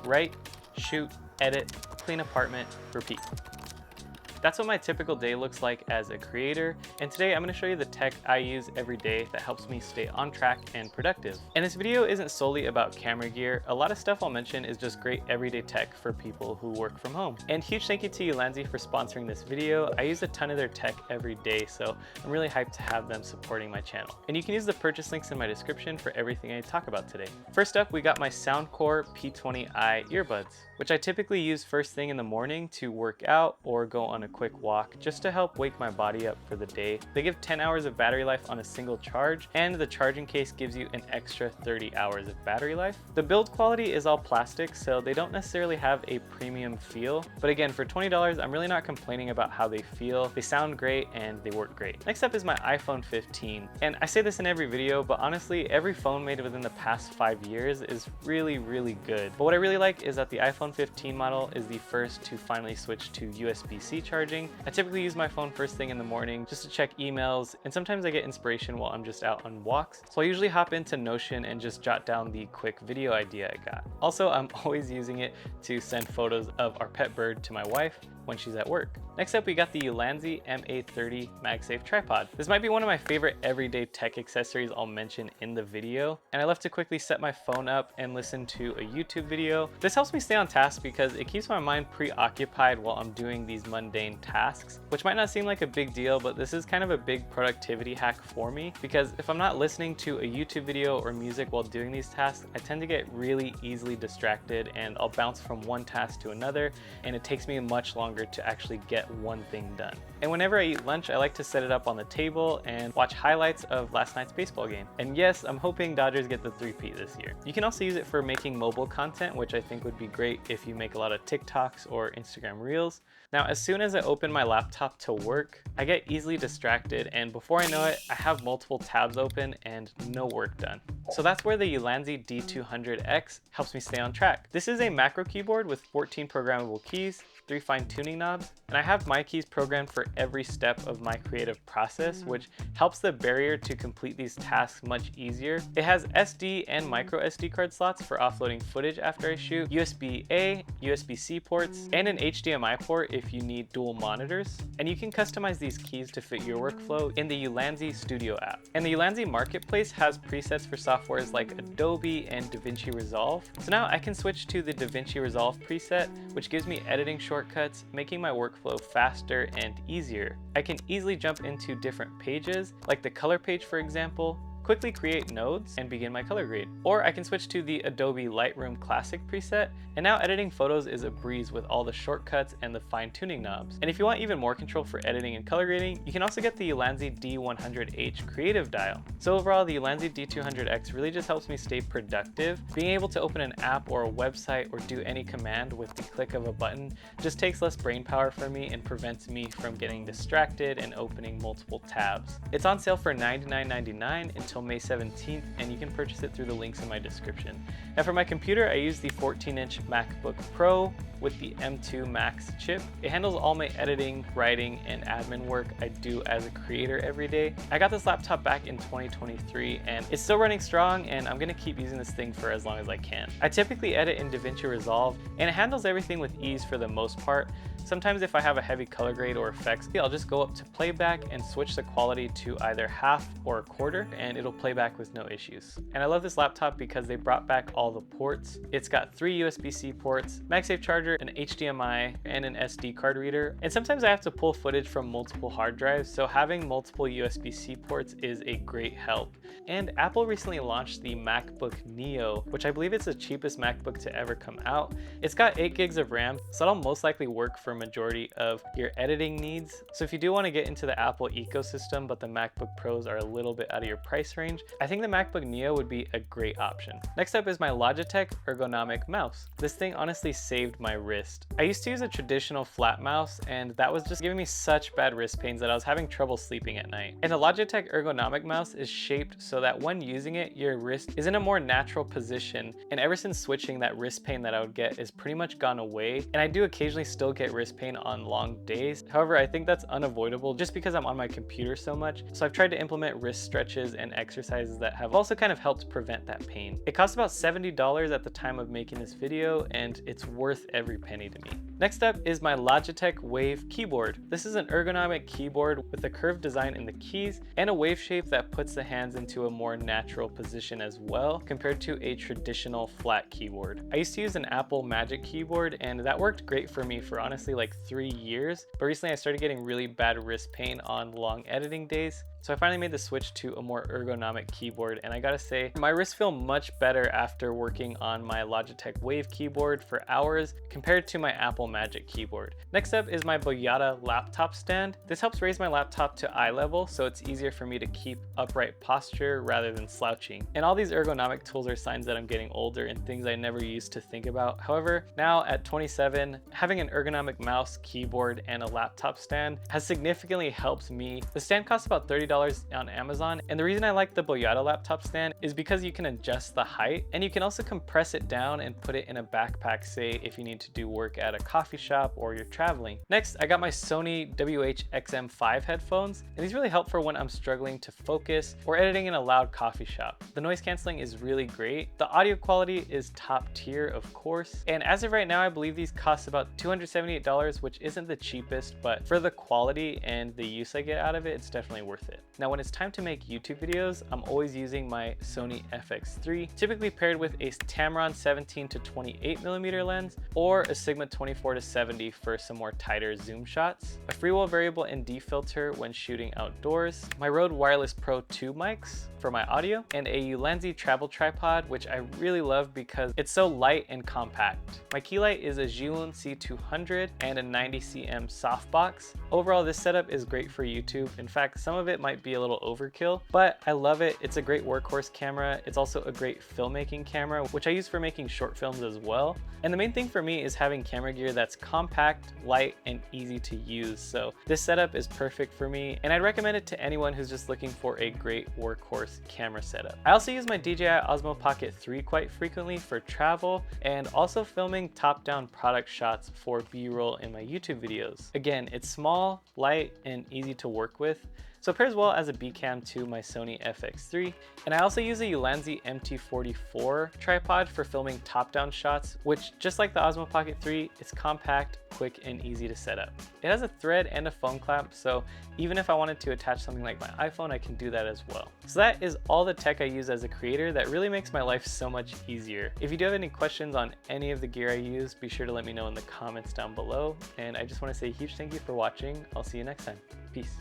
write, shoot, edit, clean apartment, repeat. That's what my typical day looks like as a creator, and today I'm going to show you the tech I use every day that helps me stay on track and productive. And this video isn't solely about camera gear. A lot of stuff I'll mention is just great everyday tech for people who work from home. And huge thank you to Ulanzi for sponsoring this video. I use a ton of their tech every day, so I'm really hyped to have them supporting my channel. And you can use the purchase links in my description for everything I talk about today. First up, we got my Soundcore P20i earbuds, which I typically use first thing in the morning to work out or go on a quick walk just to help wake my body up for the day. They give 10 hours of battery life on a single charge, and the charging case gives you an extra 30 hours of battery life. The build quality is all plastic, so they don't necessarily have a premium feel, but again, for $20, I'm really not complaining about how they feel. They sound great and they work great. Next up is my iPhone 15, and I say this in every video, but honestly, every phone made within the past 5 years is really good. But what I really like is that the iPhone 15 model is the first to finally switch to USB-C charging. I typically use my phone first thing in the morning just to check emails, and sometimes I get inspiration while I'm just out on walks. So I usually hop into Notion and just jot down the quick video idea I got. Also, I'm always using it to send photos of our pet bird to my wife when she's at work. Next up, we got the Ulanzi MA30 MagSafe tripod. This might be one of my favorite everyday tech accessories I'll mention in the video, and I love to quickly set my phone up and listen to a YouTube video. This helps me stay on task because it keeps my mind preoccupied while I'm doing these mundane tasks, which might not seem like a big deal, but this is kind of a big productivity hack for me, because if I'm not listening to a YouTube video or music while doing these tasks, I tend to get really easily distracted and I'll bounce from one task to another, and it takes me much longer to actually get one thing done. And whenever I eat lunch, I like to set it up on the table and watch highlights of last night's baseball game. And yes, I'm hoping Dodgers get the three-peat this year. You can also use it for making mobile content, which I think would be great if you make a lot of TikToks or Instagram Reels. Now, as soon as I open my laptop to work, I get easily distracted, and before I know it, I have multiple tabs open and no work done. So that's where the Ulanzi D200X helps me stay on track. This is a macro keyboard with 14 programmable keys, 3 fine-tuning knobs, and I have my keys programmed for every step of my creative process, which helps the barrier to complete these tasks much easier. It has SD and micro SD card slots for offloading footage after I shoot, USB-A, USB-C ports, and an HDMI port if you need dual monitors. And you can customize these keys to fit your workflow in the Ulanzi Studio app. And the Ulanzi Marketplace has presets for softwares like Adobe and DaVinci Resolve. So now I can switch to the DaVinci Resolve preset, which gives me editing shortcuts, making my workflow faster and easier. I can easily jump into different pages, like the color page for example, quickly create nodes and begin my color grade. Or I can switch to the Adobe Lightroom Classic preset, and now editing photos is a breeze with all the shortcuts and the fine-tuning knobs. And if you want even more control for editing and color grading, you can also get the Ulanzi D200H Creative Dial. So overall, the Ulanzi D200X really just helps me stay productive. Being able to open an app or a website or do any command with the click of a button just takes less brain power for me and prevents me from getting distracted and opening multiple tabs. It's on sale for $99.99 until May 17th, and you can purchase it through the links in my description. Now for my computer, I use the 14-inch MacBook Pro with the M2 Max chip. It handles all my editing, writing, and admin work I do as a creator every day. I got this laptop back in 2023 and it's still running strong, and I'm gonna keep using this thing for as long as I can. I typically edit in DaVinci Resolve, and it handles everything with ease for the most part. Sometimes if I have a heavy color grade or effects, I'll just go up to playback and switch the quality to either half or a quarter, and it'll play back with no issues. And I love this laptop because they brought back all the ports. It's got 3 USB-C ports, MagSafe charger, an HDMI, and an SD card reader. And sometimes I have to pull footage from multiple hard drives, so having multiple USB-C ports is a great help. And Apple recently launched the MacBook Neo, which I believe it's the cheapest MacBook to ever come out. It's got 8 gigs of RAM, so that'll most likely work for a majority of your editing needs. So if you do want to get into the Apple ecosystem, but the MacBook Pros are a little bit out of your price range, I think the MacBook Neo would be a great option. Next up is my Logitech Ergonomic mouse. This thing honestly saved my wrist. I used to use a traditional flat mouse, and that was just giving me such bad wrist pains that I was having trouble sleeping at night. And the Logitech Ergonomic mouse is shaped so that when using it, your wrist is in a more natural position. And ever since switching, that wrist pain that I would get is pretty much gone away. And I do occasionally still get wrist wrist pain on long days. However, I think that's unavoidable just because I'm on my computer so much. So I've tried to implement wrist stretches and exercises that have also kind of helped prevent that pain. It cost about $70 at the time of making this video, and it's worth every penny to me. Next up is my Logitech Wave keyboard. This is an ergonomic keyboard with a curved design in the keys and a wave shape that puts the hands into a more natural position as well compared to a traditional flat keyboard. I used to use an Apple Magic keyboard, and that worked great for me for honestly like 3 years, but recently I started getting really bad wrist pain on long editing days. So I finally made the switch to a more ergonomic keyboard, and I gotta say, my wrists feel much better after working on my Logitech Wave keyboard for hours compared to my Apple Magic keyboard. Next up is my Boyata laptop stand. This helps raise my laptop to eye level, so it's easier for me to keep upright posture rather than slouching. And all these ergonomic tools are signs that I'm getting older and things I never used to think about. However, now at 27, having an ergonomic mouse, keyboard, and a laptop stand has significantly helped me. The stand costs about $30 on Amazon, and the reason I like the Boyata laptop stand is because you can adjust the height, and you can also compress it down and put it in a backpack, say if you need to do work at a coffee shop or you're traveling. Next, I got my Sony WH-XM5 headphones, and these really help for when I'm struggling to focus or editing in a loud coffee shop. The noise canceling is really great. The audio quality is top tier, of course, and as of right now, I believe these cost about $278, which isn't the cheapest, but for the quality and the use I get out of it, it's definitely worth it. Now, when it's time to make YouTube videos, I'm always using my Sony FX3, typically paired with a Tamron 17 to 28mm lens or a Sigma 24 to 70 for some more tighter zoom shots, a freewheel variable ND filter when shooting outdoors, my Rode Wireless Pro 2 mics for my audio, and a Ulanzi travel tripod, which I really love because it's so light and compact. My key light is a Zhiyun C200 and a 90cm softbox. Overall, this setup is great for YouTube. In fact, some of it might be a little overkill, but I love it. It's a great workhorse camera. It's also a great filmmaking camera, which I use for making short films as well. And the main thing for me is having camera gear that's compact, light, and easy to use. So this setup is perfect for me, and I'd recommend it to anyone who's just looking for a great workhorse camera setup. I also use my DJI Osmo Pocket 3 quite frequently for travel and also filming top-down product shots for B-roll in my YouTube videos. Again, it's small, light, and easy to work with, so it pairs well as a B-cam to my Sony FX3. And I also use a Ulanzi MT44 tripod for filming top-down shots, which, just like the Osmo Pocket 3, it's compact, quick, and easy to set up. It has a thread and a phone clamp, so even if I wanted to attach something like my iPhone, I can do that as well. So that is all the tech I use as a creator that really makes my life so much easier. If you do have any questions on any of the gear I use, be sure to let me know in the comments down below. And I just want to say a huge thank you for watching. I'll see you next time. Peace.